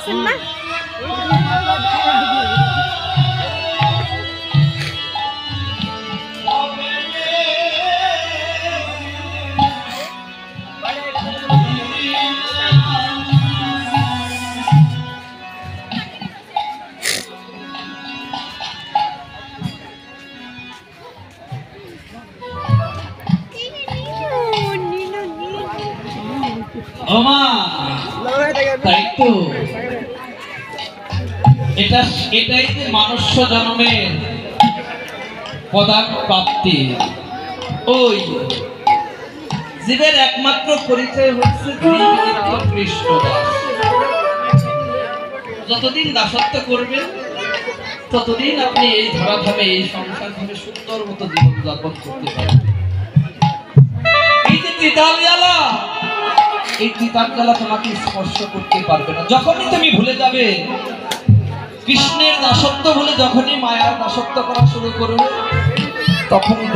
আছেন না? এটাই যে মনুষ্য জন্মের প্রধান প্রাপ্তি। ওই জীবের একমাত্র পরিচয় হচ্ছে কৃষ্ণ দাস। যতদিন দাসত্ব করবেন ততদিন আপনি এই ধরাধামে এই সংসার ভাবে সুন্দর মতো জীবন যাপন করতে পারবেন। এই যে চিতাল জ্বালা, এই চিতাল জ্বালা তোমাকে স্পর্শ করতে পারবে না। যখনই তুমি ভুলে যাবে কৃষ্ণের দাসত্ব বলে, যখনই মায়ার দাসত্ব করা শুরু করবে, তখনই